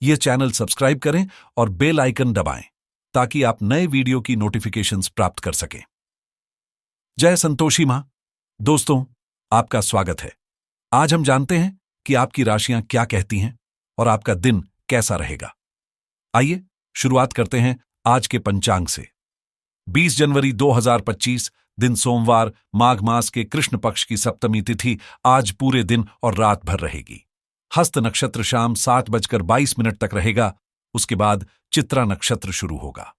ये channel subscribe करें और बेल आइकन दबाएं ताकि आप नए वीडियो की नोटिफिकेशंस प्राप्त कर सकें। जय संतोषी मां। दोस्तों, आपका स्वागत है। आज हम जानते हैं कि आपकी राशियां क्या कहती हैं और आपका दिन कैसा रहेगा। आइए शुरुआत करते हैं आज के पंचांग से। 20 जनवरी 2025 दिन सोमवार, माघ मास के कृष्ण पक्ष की सप्तमी तिथि आज पूरे दिन और रात भर रहेगी। हस्त नक्षत्र शाम 7:22 तक रहेगा। उसके बाद चित्रा नक्षत्र शुरू होगा।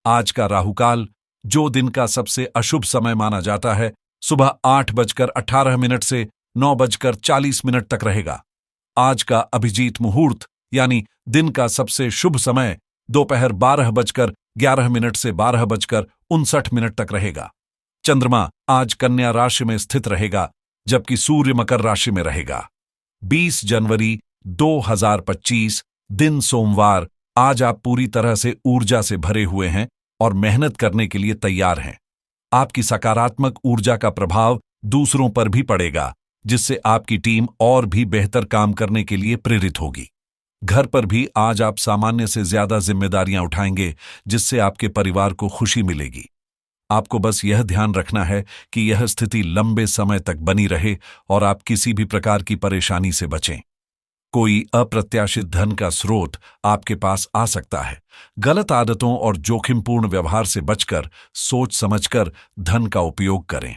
आज का राहुकाल, जो दिन का सबसे अशुभ समय माना जाता है, सुबह 8:18 से 9:40 तक रहेगा। आज का अभिजीत मुहूर्त यानी दिन का सबसे शुभ समय दोपहर 12:11 से 12:59 तक रहेगा। चंद्रमा आज कन्या राशि में स्थित रहेगा, जबकि सूर्य मकर राशि में रहेगा। 20 जनवरी 2025 दिन सोमवार, आज आप पूरी तरह से ऊर्जा से भरे हुए हैं और मेहनत करने के लिए तैयार हैं। आपकी सकारात्मक ऊर्जा का प्रभाव दूसरों पर भी पड़ेगा, जिससे आपकी टीम और भी बेहतर काम करने के लिए प्रेरित होगी। घर पर भी आज आप सामान्य से ज्यादा जिम्मेदारियां उठाएंगे, जिससे आपके परिवार को खुशी मिलेगी। आपको बस यह ध्यान रखना है कि यह स्थिति लंबे समय तक बनी रहे और आप किसी भी प्रकार की परेशानी से बचें। कोई अप्रत्याशित धन का स्रोत आपके पास आ सकता है। गलत आदतों और जोखिमपूर्ण व्यवहार से बचकर सोच समझकर धन का उपयोग करें।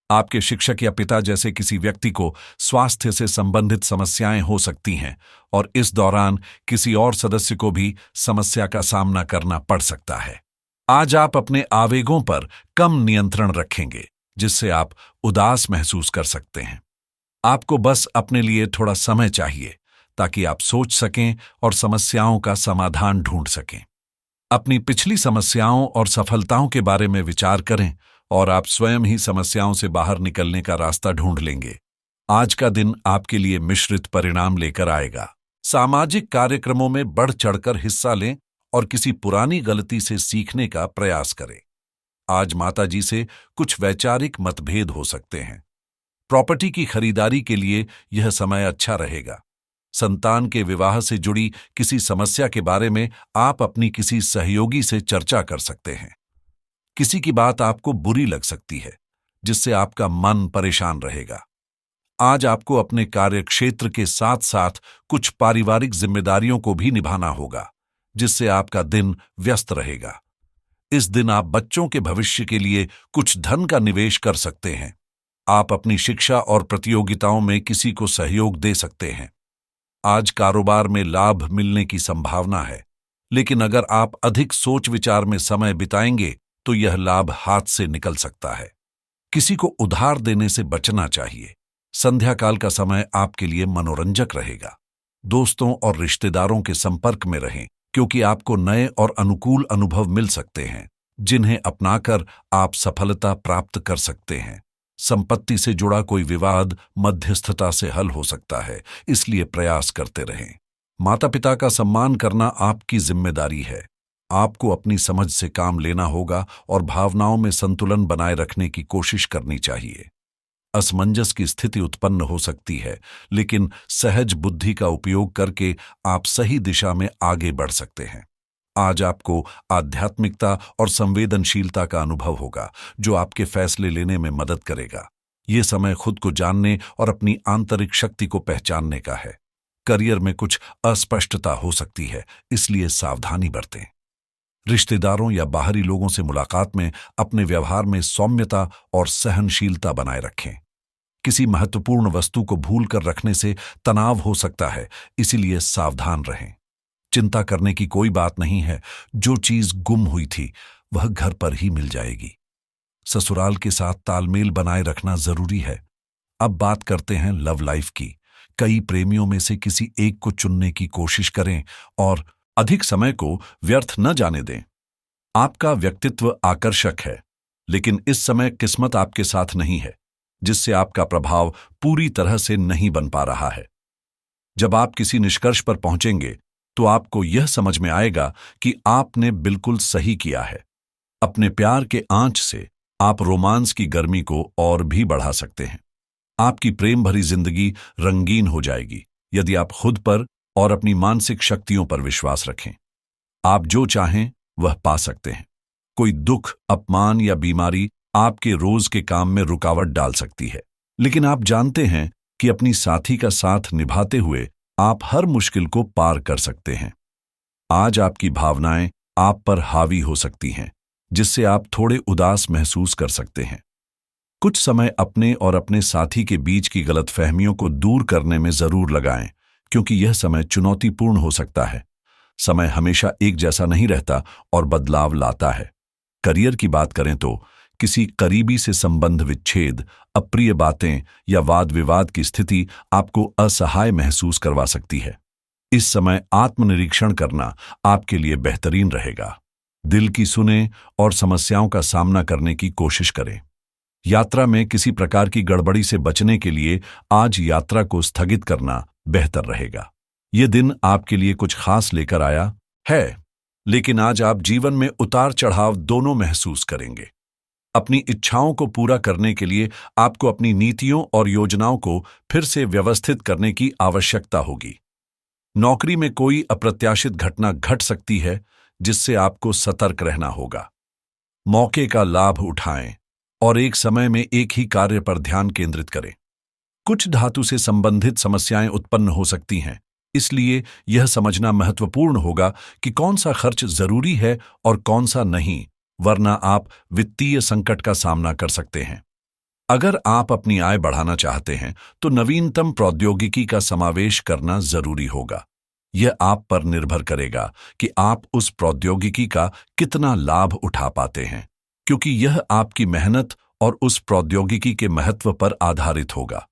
आपके शिक्षक या पिता जैसे किसी व्यक्ति को स्वास्थ्य से संबंधित समस्याएं हो सकती हैं और इस दौरान किसी और सदस्य को भी समस्या का सामना करना पड़ सकता है। आज आप अपने आवेगों पर कम नियंत्रण रखेंगे, जिससे आप उदास महसूस कर सकते हैं। आपको बस अपने लिए थोड़ा समय चाहिए ताकि आप सोच सकें और समस्याओं का समाधान ढूंढ सकें। अपनी पिछली समस्याओं और सफलताओं के बारे में विचार करें और आप स्वयं ही समस्याओं से बाहर निकलने का रास्ता ढूंढ लेंगे। आज का दिन आपके लिए मिश्रित परिणाम लेकर आएगा। सामाजिक कार्यक्रमों में बढ़ चढ़कर हिस्सा लें और किसी पुरानी गलती से सीखने का प्रयास करें। आज माताजी से कुछ वैचारिक मतभेद हो सकते हैं। प्रॉपर्टी की खरीदारी के लिए यह समय अच्छा रहेगा। संतान के विवाह से जुड़ी किसी समस्या के बारे में आप अपनी किसी सहयोगी से चर्चा कर सकते हैं। किसी की बात आपको बुरी लग सकती है, जिससे आपका मन परेशान रहेगा। आज आपको अपने कार्यक्षेत्र के साथ साथ कुछ पारिवारिक जिम्मेदारियों को भी निभाना होगा, जिससे आपका दिन व्यस्त रहेगा। इस दिन आप बच्चों के भविष्य के लिए कुछ धन का निवेश कर सकते हैं। आप अपनी शिक्षा और प्रतियोगिताओं में किसी को सहयोग दे सकते हैं। आज कारोबार में लाभ मिलने की संभावना है, लेकिन अगर आप अधिक सोच विचार में समय बिताएंगे तो यह लाभ हाथ से निकल सकता है। किसी को उधार देने से बचना चाहिए। संध्या काल का समय आपके लिए मनोरंजक रहेगा। दोस्तों और रिश्तेदारों के संपर्क में रहें, क्योंकि आपको नए और अनुकूल अनुभव मिल सकते हैं, जिन्हें अपनाकर आप सफलता प्राप्त कर सकते हैं। संपत्ति से जुड़ा कोई विवाद मध्यस्थता से हल हो सकता है, इसलिए प्रयास करते रहें। माता पिता का सम्मान करना आपकी जिम्मेदारी है। आपको अपनी समझ से काम लेना होगा और भावनाओं में संतुलन बनाए रखने की कोशिश करनी चाहिए। असमंजस की स्थिति उत्पन्न हो सकती है, लेकिन सहज बुद्धि का उपयोग करके आप सही दिशा में आगे बढ़ सकते हैं। आज आपको आध्यात्मिकता और संवेदनशीलता का अनुभव होगा, जो आपके फैसले लेने में मदद करेगा। ये समय खुद को जानने और अपनी आंतरिक शक्ति को पहचानने का है। करियर में कुछ अस्पष्टता हो सकती है, इसलिए सावधानी बरतें। रिश्तेदारों या बाहरी लोगों से मुलाकात में अपने व्यवहार में सौम्यता और सहनशीलता बनाए रखें। किसी महत्वपूर्ण वस्तु को भूल कर रखने से तनाव हो सकता है, इसीलिए सावधान रहें। चिंता करने की कोई बात नहीं है। जो चीज गुम हुई थी वह घर पर ही मिल जाएगी। ससुराल के साथ तालमेल बनाए रखना जरूरी है। अब बात करते हैं लव लाइफ की। कई प्रेमियों में से किसी एक को चुनने की कोशिश करें और अधिक समय को व्यर्थ न जाने दें। आपका व्यक्तित्व आकर्षक है, लेकिन इस समय किस्मत आपके साथ नहीं है, जिससे आपका प्रभाव पूरी तरह से नहीं बन पा रहा है। जब आप किसी निष्कर्ष पर पहुंचेंगे तो आपको यह समझ में आएगा कि आपने बिल्कुल सही किया है। अपने प्यार के आंच से आप रोमांस की गर्मी को और भी बढ़ा सकते हैं। आपकी प्रेम भरी जिंदगी रंगीन हो जाएगी यदि आप खुद पर और अपनी मानसिक शक्तियों पर विश्वास रखें। आप जो चाहें वह पा सकते हैं। कोई दुख, अपमान या बीमारी आपके रोज के काम में रुकावट डाल सकती है, लेकिन आप जानते हैं कि अपनी साथी का साथ निभाते हुए आप हर मुश्किल को पार कर सकते हैं। आज आपकी भावनाएं आप पर हावी हो सकती हैं, जिससे आप थोड़े उदास महसूस कर सकते हैं। कुछ समय अपने और अपने साथी के बीच की गलतफहमियों को दूर करने में जरूर लगाएं, क्योंकि यह समय चुनौतीपूर्ण हो सकता है। समय हमेशा एक जैसा नहीं रहता और बदलाव लाता है। करियर की बात करें तो किसी करीबी से संबंध विच्छेद, अप्रिय बातें या वाद विवाद की स्थिति आपको असहाय महसूस करवा सकती है। इस समय आत्मनिरीक्षण करना आपके लिए बेहतरीन रहेगा। दिल की सुने और समस्याओं का सामना करने की कोशिश करें। यात्रा में किसी प्रकार की गड़बड़ी से बचने के लिए आज यात्रा को स्थगित करना बेहतर रहेगा। यह दिन आपके लिए कुछ खास लेकर आया है, लेकिन आज आप जीवन में उतार चढ़ाव दोनों महसूस करेंगे। अपनी इच्छाओं को पूरा करने के लिए आपको अपनी नीतियों और योजनाओं को फिर से व्यवस्थित करने की आवश्यकता होगी। नौकरी में कोई अप्रत्याशित घटना घट सकती है, जिससे आपको सतर्क रहना होगा। मौके का लाभ उठाएं और एक समय में एक ही कार्य पर ध्यान केंद्रित करें। कुछ धातु से संबंधित समस्याएं उत्पन्न हो सकती हैं, इसलिए यह समझना महत्वपूर्ण होगा कि कौन सा खर्च जरूरी है और कौन सा नहीं, वरना आप वित्तीय संकट का सामना कर सकते हैं। अगर आप अपनी आय बढ़ाना चाहते हैं तो नवीनतम प्रौद्योगिकी का समावेश करना जरूरी होगा। यह आप पर निर्भर करेगा कि आप उस प्रौद्योगिकी का कितना लाभ उठा पाते हैं, क्योंकि यह आपकी मेहनत और उस प्रौद्योगिकी के महत्व पर आधारित होगा।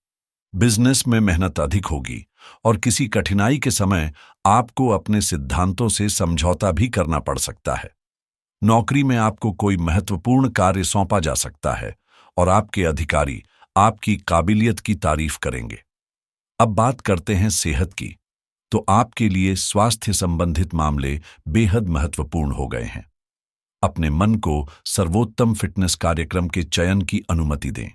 बिजनेस में मेहनत अधिक होगी और किसी कठिनाई के समय आपको अपने सिद्धांतों से समझौता भी करना पड़ सकता है। नौकरी में आपको कोई महत्वपूर्ण कार्य सौंपा जा सकता है और आपके अधिकारी आपकी काबिलियत की तारीफ करेंगे। अब बात करते हैं सेहत की, तो आपके लिए स्वास्थ्य संबंधित मामले बेहद महत्वपूर्ण हो गए हैं। अपने मन को सर्वोत्तम फिटनेस कार्यक्रम के चयन की अनुमति दें।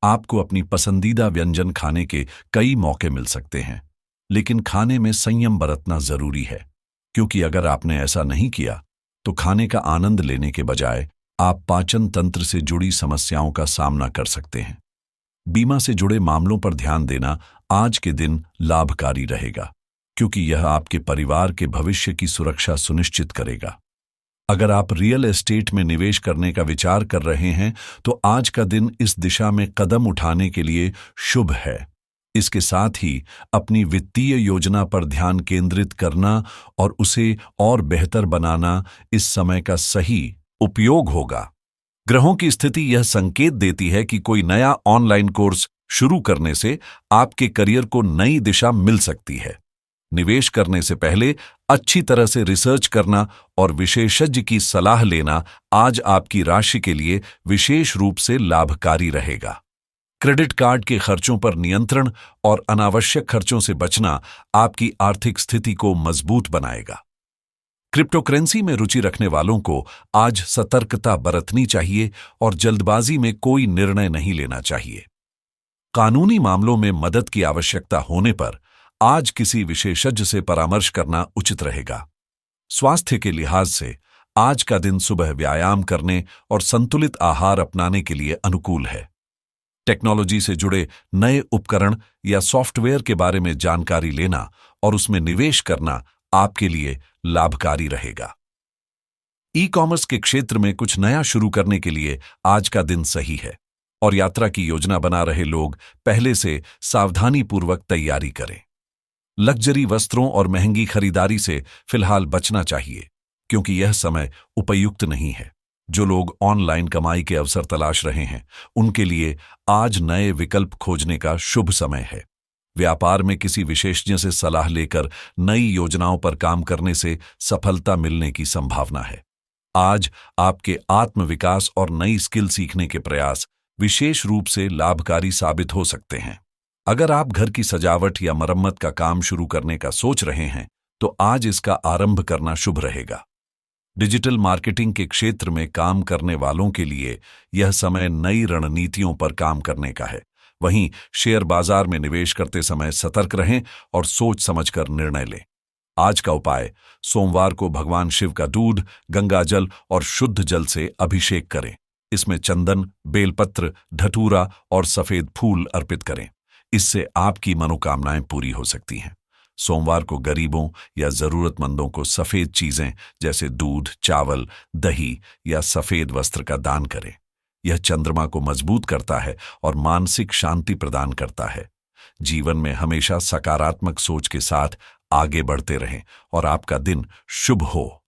आपको अपनी पसंदीदा व्यंजन खाने के कई मौके मिल सकते हैं, लेकिन खाने में संयम बरतना जरूरी है, क्योंकि अगर आपने ऐसा नहीं किया तो खाने का आनंद लेने के बजाय आप पाचन तंत्र से जुड़ी समस्याओं का सामना कर सकते हैं। बीमा से जुड़े मामलों पर ध्यान देना आज के दिन लाभकारी रहेगा, क्योंकि यह आपके परिवार के भविष्य की सुरक्षा सुनिश्चित करेगा। अगर आप रियल एस्टेट में निवेश करने का विचार कर रहे हैं तो आज का दिन इस दिशा में कदम उठाने के लिए शुभ है। इसके साथ ही अपनी वित्तीय योजना पर ध्यान केंद्रित करना और उसे और बेहतर बनाना इस समय का सही उपयोग होगा। ग्रहों की स्थिति यह संकेत देती है कि कोई नया ऑनलाइन कोर्स शुरू करने से आपके करियर को नई दिशा मिल सकती है। निवेश करने से पहले अच्छी तरह से रिसर्च करना और विशेषज्ञ की सलाह लेना आज आपकी राशि के लिए विशेष रूप से लाभकारी रहेगा। क्रेडिट कार्ड के खर्चों पर नियंत्रण और अनावश्यक खर्चों से बचना आपकी आर्थिक स्थिति को मजबूत बनाएगा। क्रिप्टोकरेंसी में रुचि रखने वालों को आज सतर्कता बरतनी चाहिए और जल्दबाजी में कोई निर्णय नहीं लेना चाहिए। कानूनी मामलों में मदद की आवश्यकता होने पर आज किसी विशेषज्ञ से परामर्श करना उचित रहेगा। स्वास्थ्य के लिहाज से आज का दिन सुबह व्यायाम करने और संतुलित आहार अपनाने के लिए अनुकूल है। टेक्नोलॉजी से जुड़े नए उपकरण या सॉफ्टवेयर के बारे में जानकारी लेना और उसमें निवेश करना आपके लिए लाभकारी रहेगा। ई कॉमर्स के क्षेत्र में कुछ नया शुरू करने के लिए आज का दिन सही है और यात्रा की योजना बना रहे लोग पहले से सावधानीपूर्वक तैयारी करें। लग्जरी वस्त्रों और महंगी खरीदारी से फिलहाल बचना चाहिए, क्योंकि यह समय उपयुक्त नहीं है। जो लोग ऑनलाइन कमाई के अवसर तलाश रहे हैं, उनके लिए आज नए विकल्प खोजने का शुभ समय है। व्यापार में किसी विशेषज्ञ से सलाह लेकर नई योजनाओं पर काम करने से सफलता मिलने की संभावना है। आज आपके आत्मविकास और नई स्किल सीखने के प्रयास विशेष रूप से लाभकारी साबित हो सकते हैं। अगर आप घर की सजावट या मरम्मत का काम शुरू करने का सोच रहे हैं तो आज इसका आरंभ करना शुभ रहेगा। डिजिटल मार्केटिंग के क्षेत्र में काम करने वालों के लिए यह समय नई रणनीतियों पर काम करने का है। वहीं शेयर बाजार में निवेश करते समय सतर्क रहें और सोच समझकर निर्णय लें। आज का उपाय, सोमवार को भगवान शिव का दूध, गंगा जल और शुद्ध जल से अभिषेक करें। इसमें चंदन, बेलपत्र, धतूरा और सफेद फूल अर्पित करें। इससे आपकी मनोकामनाएं पूरी हो सकती हैं। सोमवार को गरीबों या जरूरतमंदों को सफेद चीजें जैसे दूध, चावल, दही या सफेद वस्त्र का दान करें। यह चंद्रमा को मजबूत करता है और मानसिक शांति प्रदान करता है। जीवन में हमेशा सकारात्मक सोच के साथ आगे बढ़ते रहें और आपका दिन शुभ हो।